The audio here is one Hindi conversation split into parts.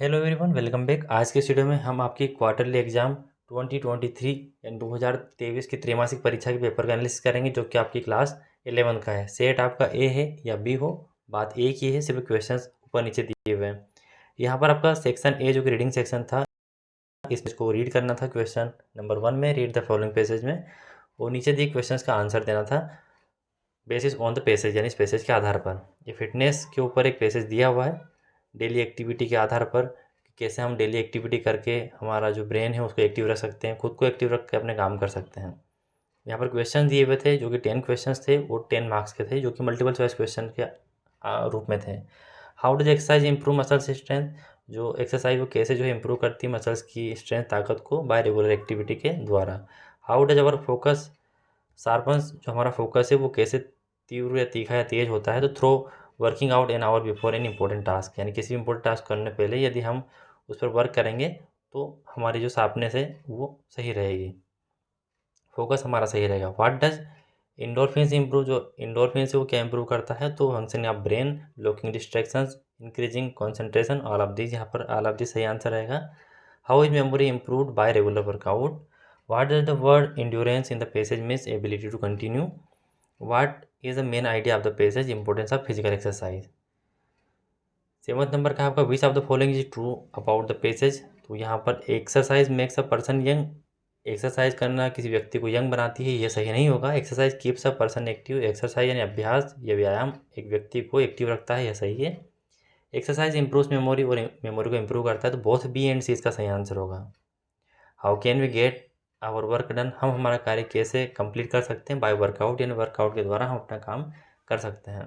Hello everyone, welcome back. आज के वीडियो में हम आपकी क्वार्टरली एग्जाम 2023 यानी 2023 की त्रैमासिक परीक्षा के पेपर का एनालिसिस करेंगे, जो कि आपकी क्लास 11 का है। सेट आपका ए है या बी हो, बात एक ही है, सिर्फ क्वेश्चंस ऊपर नीचे दिए हुए हैं। यहाँ पर आपका सेक्शन ए जो कि रीडिंग सेक्शन था, इसको रीड करना था। क्वेश्चन नंबर 1 में रीड द फॉलोइंग पैसेज में, और नीचे दिए क्वेश्चन का आंसर देना था बेसिस ऑन द पैसेज, यानी इस पैसेज के आधार पर। ये फिटनेस के ऊपर एक पैसेज दिया हुआ है, डेली एक्टिविटी के आधार पर कि कैसे हम डेली एक्टिविटी करके हमारा जो ब्रेन है उसको एक्टिव रख सकते हैं, खुद को एक्टिव रख के अपने काम कर सकते हैं। यहाँ पर क्वेश्चन दिए हुए थे जो कि 10 क्वेश्चंस थे, वो 10 मार्क्स के थे, जो कि मल्टीपल चॉइस क्वेश्चन के रूप में थे। How does exercise improve muscles strength, जो एक्सरसाइज वो कैसे जो है इंप्रूव करती है मसल्स की स्ट्रेंथ, ताकत को, बाय रेगुलर एक्टिविटी के द्वारा। How does our focus sharpens, जो हमारा फोकस है वो कैसे तीव्र या तीखा या तेज होता है, तो through working out an hour before an important task, यानी किसी भी इंपॉर्टेंट टास्क करने पहले यदि हम उस पर वर्क करेंगे तो हमारी जो शार्पनेस है वो सही रहेगी, फोकस हमारा सही रहेगा। व्हाट डज इंडोरफिन्स इंप्रूव, जो इंडोरफिन्स है वो क्या इंप्रूव करता है, तो function of brain, locking distractions, increasing concentration, all of this. यहाँ पर ऑल ऑफ दिस सही आंसर रहेगा। How is memory improved by regular workout. What does the word endurance in the passage means ability to continue. What is the main idea of the passage, importance of physical exercise. 7th number का आपका which of the following is true about the passage, तो यहाँ पर exercise makes a person young, exercise करना किसी व्यक्ति को यंग बनाती है, ये सही नहीं होगा। Exercise keeps a person active, exercise यानी अभ्यास या व्यायाम एक व्यक्ति को एक्टिव रखता है, यह सही है। एक्सरसाइज इंप्रूव्स मेमोरी, और मेमोरी को इंप्रूव करता है, तो बोथ बी एंड सी इसका सही आंसर होगा। How can we get our work done, हम हमारा कार्य कैसे कंप्लीट कर सकते हैं, बाय वर्कआउट, यानी वर्कआउट के द्वारा हम अपना काम कर सकते हैं।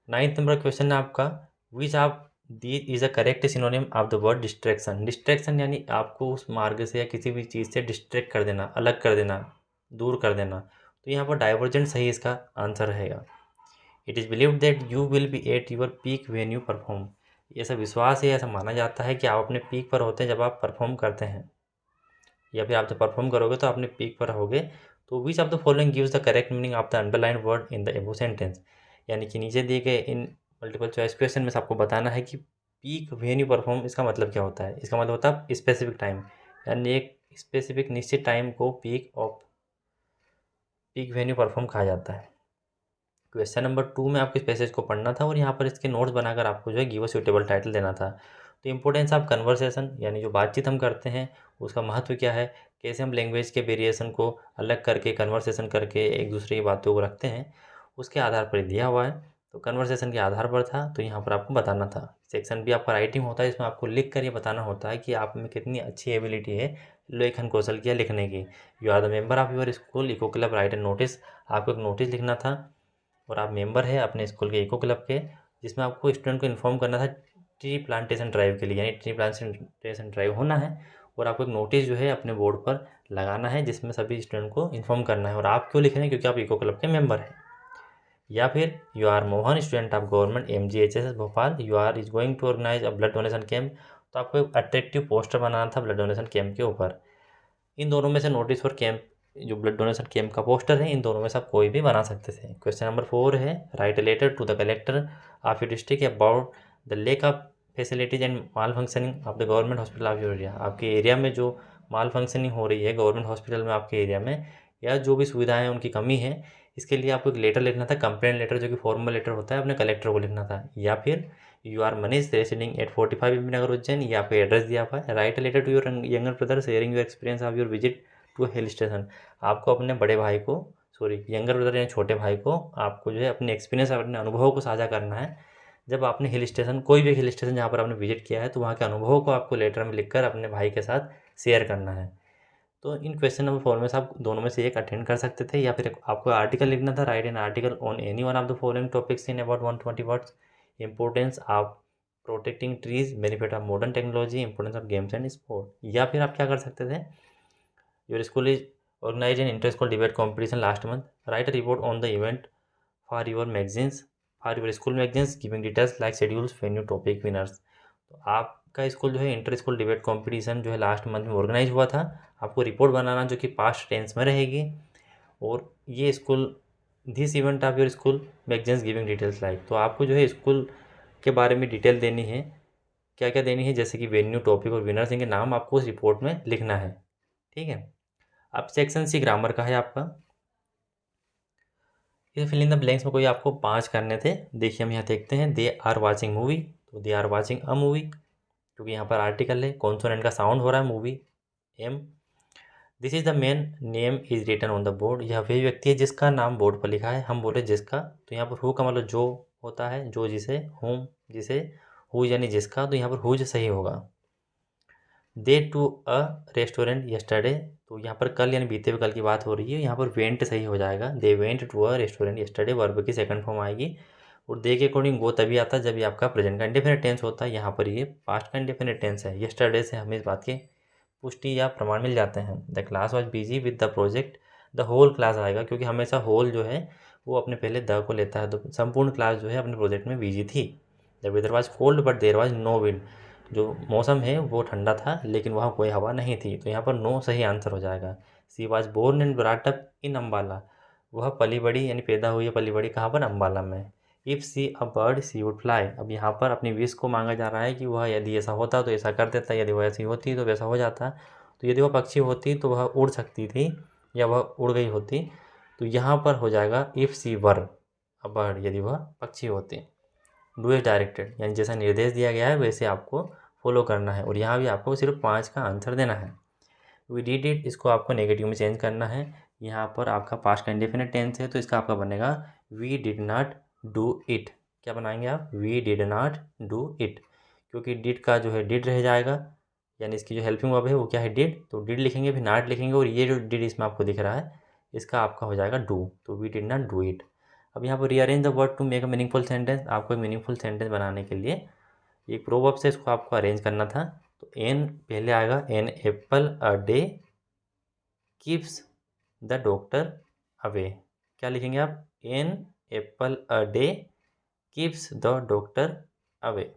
9th नंबर क्वेश्चन है आपका, which of the is a correct synonym of the word distraction. Distraction यानी आपको उस मार्ग से या किसी भी चीज़ से डिस्ट्रैक्ट कर देना, अलग कर देना, दूर कर देना, तो यहाँ पर डाइवर्जेंट सही इसका आंसर रहेगा। It is believed that you will be at your peak when you perform, ऐसा विश्वास है, ऐसा माना जाता है कि आप अपने पीक पर होते हैं जब आप परफॉर्म करते हैं, या फिर आप जब परफॉर्म करोगे तो अपने पीक पर रहोगे। तो विच of the following gives the correct meaning of the underline word in the एबो सेंटेंस, यानी कि नीचे दिए गए इन मल्टीपल चॉइस क्वेश्चन में से आपको बताना है कि पीक व्हेन यू परफॉर्म इसका मतलब क्या होता है। इसका मतलब होता है स्पेसिफिक टाइम, यानी एक स्पेसिफिक निश्चित टाइम को पीक व्हेन यू परफॉर्म कहा जाता है। क्वेश्चन नंबर 2 में आपको इस पैसेज को पढ़ना था और यहाँ पर इसके नोट्स बनाकर आपको जो है गिव अ सूटेबल टाइटल देना था। तो इंपॉर्टेंस ऑफ कन्वर्सेशन, यानी जो बातचीत हम करते हैं उसका महत्व क्या है, कैसे हम लैंग्वेज के वेरिएशन को अलग करके कन्वर्सेशन करके एक दूसरे की बातों को रखते हैं, उसके आधार पर दिया हुआ है। तो कन्वर्सेशन के आधार पर था, तो यहाँ पर आपको बताना था। सेक्शन भी आपका राइटिंग होता है, इसमें आपको लिख कर ये बताना होता है कि आप में कितनी अच्छी एबिलिटी है लेखन कौशल की या लिखने की। You are the member of your school eco club, write and notice, आपको एक नोटिस लिखना था, और आप मेंबर है अपने स्कूल के इको क्लब के, जिसमें आपको स्टूडेंट को इन्फॉर्म करना था ट्री प्लांटेशन ड्राइव के लिए, यानी ट्री प्लांटेशन ड्राइव होना है, और आपको एक नोटिस जो है अपने बोर्ड पर लगाना है जिसमें सभी स्टूडेंट को इन्फॉर्म करना है। और आप क्यों लिख रहे हैं, क्योंकि आप इको क्लब के मेंबर हैं। या फिर you are Mohan, student of government MGHS Bhopal, you are is going to organise a blood donation camp, तो आपको एक अट्रैक्टिव पोस्टर बनाना था ब्लड डोनेशन कैंप के ऊपर। इन दोनों में से नोटिस और कैंप, जो ब्लड डोनेशन कैंप का पोस्टर है, इन दोनों में से आप कोई भी बना सकते थे। क्वेश्चन नंबर 4 है, write a letter to the collector of your district about the lack of facilities and malfunctioning of the government hospital of your area. आपके एरिया में जो माल फंक्शनिंग हो रही है गवर्नमेंट हॉस्पिटल में आपके एरिया में, या जो भी सुविधाएं उनकी कमी है, इसके लिए आपको एक लेटर लिखना था, कंप्लेंट लेटर, जो कि फॉर्मल लेटर होता है, अपने कलेक्टर को लिखना था। या फिर you are Manish residing at 45 M Nagar Ujjain, ये आपको एड्रेस दिया हुआ है। Write letter to your younger brother sharing your experience of your visit to hill station, आपको अपने बड़े भाई को, सॉरी यंगर ब्रदर यानी छोटे भाई को, आपको जो है अपने एक्सपीरियंस, अपने अनुभव को साझा करना है। जब आपने हिल स्टेशन, कोई भी हिल स्टेशन जहाँ पर आपने विजिट किया है, तो वहाँ के अनुभव को आपको लेटर में लिखकर अपने भाई के साथ शेयर करना है। तो इन क्वेश्चन नंबर 4 में से आप दोनों में से एक अटेंड कर सकते थे, या फिर आपको आर्टिकल लिखना था, write an article on any one of the following topics in about 120 words. Importance of protecting trees, benefit of modern technology, importance of games and sport. या फिर आप क्या कर सकते थे, your school is organise an inter school debate competition last month, write a report on the event for your magazines, for your school magazines, giving details like schedules venue topic winners. तो आपका स्कूल जो है इंटर स्कूल डिबेट कॉम्पिटिशन जो है लास्ट मंथ में ऑर्गेनाइज हुआ था, आपको रिपोर्ट बनाना जो कि पास्ट टेंस में रहेगी, और ये school this event of your school magazines giving details like, तो आपको जो है स्कूल के बारे में डिटेल देनी है क्या क्या देनी है, जैसे कि वेन्यू, टॉपिक और विनर्स, इनके नाम आपको उस रिपोर्ट में लिखना है। ठीक है। अब सेक्शन सी ग्रामर का है आपका। ये फिल इन द ब्लैंक्स में कोई आपको 5 करने थे। देखिए हम यहाँ देखते हैं, दे आर वाचिंग मूवी, तो they are watching a movie, क्योंकि यहाँ पर आर्टिकल है, कॉन्सोनेंट का साउंड हो रहा है movie, um. This is the man, name is written on the board, यह वही व्यक्ति है जिसका नाम बोर्ड पर लिखा है। हम बोले जिसका, तो यहाँ पर हु का मतलब जो होता है, जो जिसे, होम जिसे, हु यानी जिसका, तो यहाँ पर हुज सही होगा। दे टू अ रेस्टोरेंट यस्टरडे, तो यहाँ पर कल यानी बीते हुए कल की बात हो रही है, यहाँ पर वेंट सही हो जाएगा। They went to a restaurant yesterday, verb की सेकंड फॉर्म आएगी। और दे के अकॉर्डिंग वो तभी आता है जब ये आपका प्रेजेंट का इंडेफिनिट टेंस होता है। यहाँ पर ये पास्ट का इंडेफिनिट टेंस है। यस्टरडे से हमें इस बात की पुष्टि या प्रमाण मिल जाते हैं। The class was busy with the project, the whole class आएगा, क्योंकि हमेशा होल जो है वो अपने पहले द को लेता है, तो संपूर्ण क्लास जो है अपने प्रोजेक्ट में बिजी थी। The weather was cold but there was no wind, जो मौसम है वो ठंडा था लेकिन वहाँ कोई हवा नहीं थी, तो यहाँ पर नो सही आंसर हो जाएगा। She was born and brought up in Ambala, वह पली बड़ी यानी पैदा हुई है पली बड़ी कहाँ पर, अम्बाला में। If she a bird she would fly, अब यहाँ पर अपनी विश को मांगा जा रहा है कि वह यदि ऐसा होता तो ऐसा कर देता, यदि वह ऐसी होती तो वैसा हो जाता। तो यदि वह पक्षी होती तो वह उड़ सकती थी या वह उड़ गई होती, तो यहाँ पर हो जाएगा if C were a bird, यदि वह पक्षी होती। डू एज डायरेक्टेड, यानी जैसा निर्देश दिया गया है वैसे आपको फॉलो करना है, और यहाँ भी आपको सिर्फ 5 का आंसर देना है। वी डिड इट, इसको आपको नेगेटिव में चेंज करना है। यहाँ पर आपका पास्ट का इंडेफिनिट टेंस है, तो इसका आपका बनेगा we did not do it. क्या बनाएंगे आप, we did not do it, क्योंकि डिड का जो है डिड रह जाएगा, यानी इसकी जो हेल्पिंग वर्ब है वो क्या है, डिड, तो डिड लिखेंगे फिर नॉट लिखेंगे, और ये जो डिड इसमें आपको दिख रहा है इसका आपका हो जाएगा डू, तो we did not do it. अब यहाँ पर rearrange the word to make a meaningful sentence, आपको एक मीनिंगफुल सेंटेंस बनाने के लिए एक प्रोवर्ब से इसको आपको अरेंज करना था। तो एन पहले आएगा, an apple a day keeps the doctor away. क्या लिखेंगे आप, an apple a day keeps the doctor away.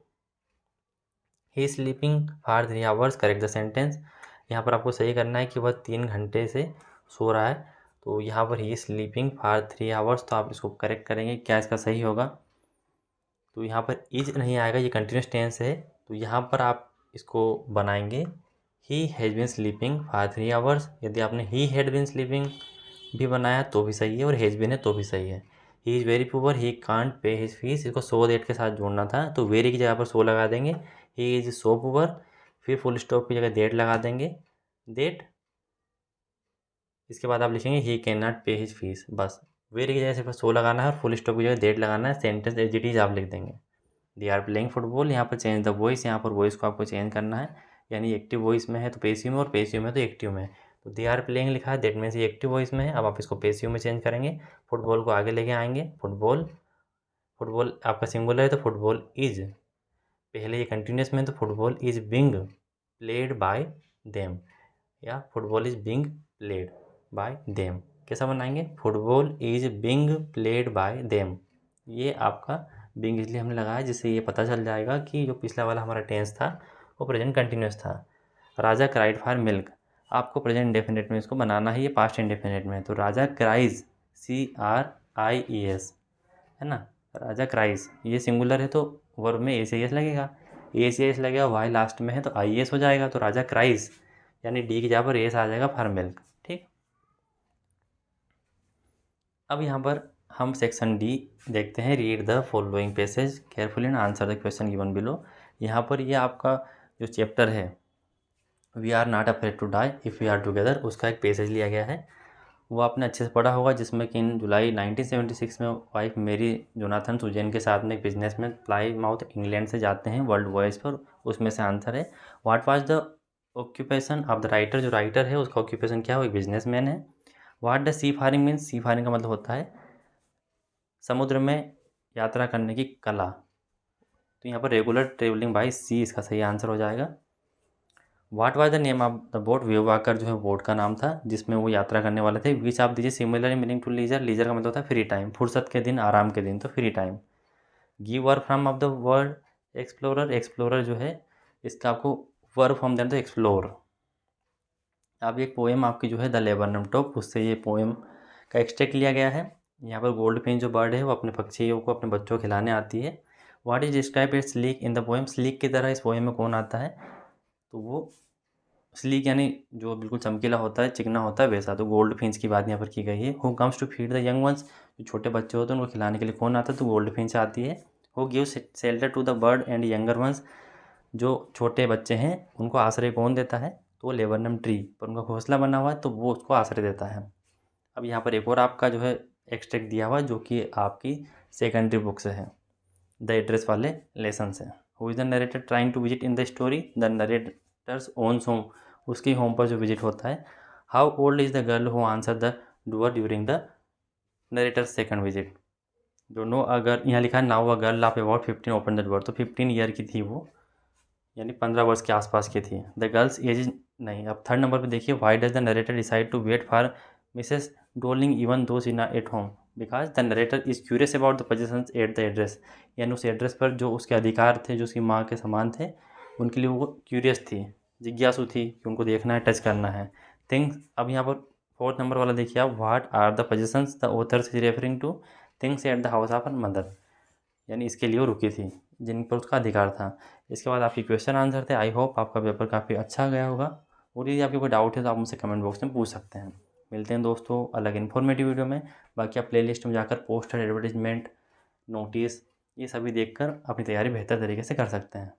He sleeping for 3 hours, correct the sentence. यहाँ पर आपको सही करना है कि वह 3 घंटे से सो रहा है, तो यहाँ पर ही स्लीपिंग फॉर 3 आवर्स, तो आप इसको करेक्ट करेंगे, क्या इसका सही होगा। तो यहाँ पर इज नहीं आएगा, ये कंटिन्यूस टेंस है, तो यहाँ पर आप इसको बनाएंगे he has been sleeping for 3 hours. यदि आपने ही हैड बीन स्लीपिंग भी बनाया तो भी सही है, और हैज़ बीन है तो भी सही है। He is very poor, he can't pay his fees, इसको सो दैट के साथ जोड़ना था, तो वेरी की जगह पर सो लगा देंगे। ही इज़ सो पुअर, फिर फुल स्टॉप की जगह दैट लगा देंगे, दैट। इसके बाद आप लिखेंगे ही कैन नॉट पे हिज फीस, बस वेरी की जगह सिर्फ सो लगाना है और फुल स्टॉप की जगह दैट लगाना है, सेंटेंस एज इट इज आप लिख देंगे। दे आर प्लेइंग फुटबॉल, यहाँ पर चेंज द वॉइस, यहाँ पर वॉइस को आपको चेंज करना है, यानी एक्टिव वॉइस में है तो पेसिव में, और पेसिव में तो एक्टिव में। तो दे आर प्लेइंग लिखा है, दैट मीन्स ये एक्टिव वॉइस में है। अब आप इसको पेसिव में चेंज करेंगे, फुटबॉल को आगे लेके आएंगे, फुटबॉल, फुटबॉल आपका सिंगुलर है तो फुटबॉल इज, पहले ये कंटिन्यूस में है तो football is being played by them, या football is being played by them. कैसा बनाएंगे, football is being played by them. ये आपका बिंग इसलिए हमने लगाया जिससे ये पता चल जाएगा कि जो पिछला वाला हमारा टेंस था वो प्रेजेंट कंटिन्यूस था। राजा क्राइड फॉर मिल्क, आपको प्रेजेंट इंडेफिनिट में इसको बनाना है, ये पास्ट इंडेफिनिट में है, तो राजा क्राइज, CRIES, है ना, राजा क्राइज, ये सिंगुलर है तो वर्ब में ACS लगेगा, ACS लगेगा, वाई लास्ट में है तो IES हो जाएगा, तो राजा क्राइज, यानी डी की जगह पर एस आ जाएगा फॉर मिल्क। ठीक, अब यहाँ पर हम सेक्शन डी देखते हैं, read the following passage carefully and answer the question given below. यहाँ पर ये आपका जो चैप्टर है we are not afraid to die if we are together, उसका एक पैसेज लिया गया है, वो आपने अच्छे से पढ़ा होगा, जिसमें कि इन जुलाई 1976 में वाइफ मेरी जोनाथन सुजैन के साथ में एक बिजनेसमैन प्लाईमाउथ इंग्लैंड से जाते हैं वर्ल्ड वॉयज पर। उसमें से आंसर है what was the occupation of the writer, जो राइटर है उसका ऑक्यूपेशन क्या है, वो एक बिजनेसमैन है। व्हाट ड सी फारिंग मीन्स, सी फारिंग का मतलब होता है समुद्र में यात्रा करने की कला, तो यहाँ पर रेगुलर ट्रेवलिंग बाई सी इसका सही आंसर हो जाएगा। What was the name of the boat, wave walker जो है बोट का नाम था जिसमें वो यात्रा करने वाले थे। विच आप दीजिए similar meaning to leisure, leisure का मतलब होता है फ्री टाइम, फुर्सत के दिन, आराम के दिन, तो free time. Give verb from of the word explorer, explorer जो है इसका आपको वर्ब फॉर्म देना तो एक्सप्लोर। अब एक पोएम आपकी जो है द लेबनम टॉप, उससे ये पोएम का एक्सट्रैक्ट लिया गया है। यहाँ पर गोल्ड फिन जो बर्ड है वो अपने पक्षियों को अपने बच्चों को खिलाने आती है, what is describe it's sleek in the poem, sleek की तरह इस पोएम में कौन आता है, तो वो स्लीक यानी जो बिल्कुल चमकीला होता है, चिकना होता है वैसा, तो गोल्ड फिंच की बात यहाँ पर की गई है। Who comes to feed the young ones, जो छोटे बच्चे होते हैं उनको खिलाने के लिए कौन आता है, तो गोल्ड फिंच आती है। Who gives shelter to the bird and younger ones, जो छोटे बच्चे हैं उनको आश्रय कौन देता है, तो वो लेबरनम ट्री, पर उनका घोंसला बना हुआ है तो वो उसको आश्रय देता है। अब यहाँ पर एक और आपका जो है एक्सट्रैक्ट दिया हुआ है जो कि आपकी सेकेंडरी बुक से है, द एड्रेस वाले लेसन से। Who is the narrator trying to visit in the story, the narrator's owns home, उसके होम पर जो विजिट होता है। How old is the girl who answer the door during the narrator second visit, जो नो अगर यहाँ लिखा है now a girl of about 15 open the door, तो 15 ईयर की थी वो, यानी 15 वर्ष के आसपास की थी। द गर्ल्स एज नहीं। अब थर्ड नंबर पे देखिए, why does the narrator decide to wait for Mrs Dowling even though she not at home, because the narrator is curious about the possessions at the address, यानी उस एड्रेस पर जो उसके अधिकार थे, जो उसकी माँ के समान थे, उनके लिए वो क्यूरियस थी, जिज्ञासु थी कि उनको देखना है, टच करना है थिंग्स। अब यहाँ पर फोर्थ नंबर वाला देखिए आप, what are the possessions the authors is referring to, things at the house of her mother, यानी इसके लिए वो रुकी थी जिन पर उसका अधिकार था। इसके बाद आपके क्वेश्चन आंसर थे। आई होप आपका पेपर काफ़ी अच्छा गया होगा, और यदि आपके कोई डाउट है तो आप मुझसे कमेंट बॉक्स में पूछ सकते हैं। मिलते हैं दोस्तों अलग इन्फॉर्मेटिव वीडियो में। बाकी आप प्लेलिस्ट में जाकर पोस्टर, एडवर्टीजमेंट, नोटिस, ये सभी देखकर अपनी तैयारी बेहतर तरीके से कर सकते हैं।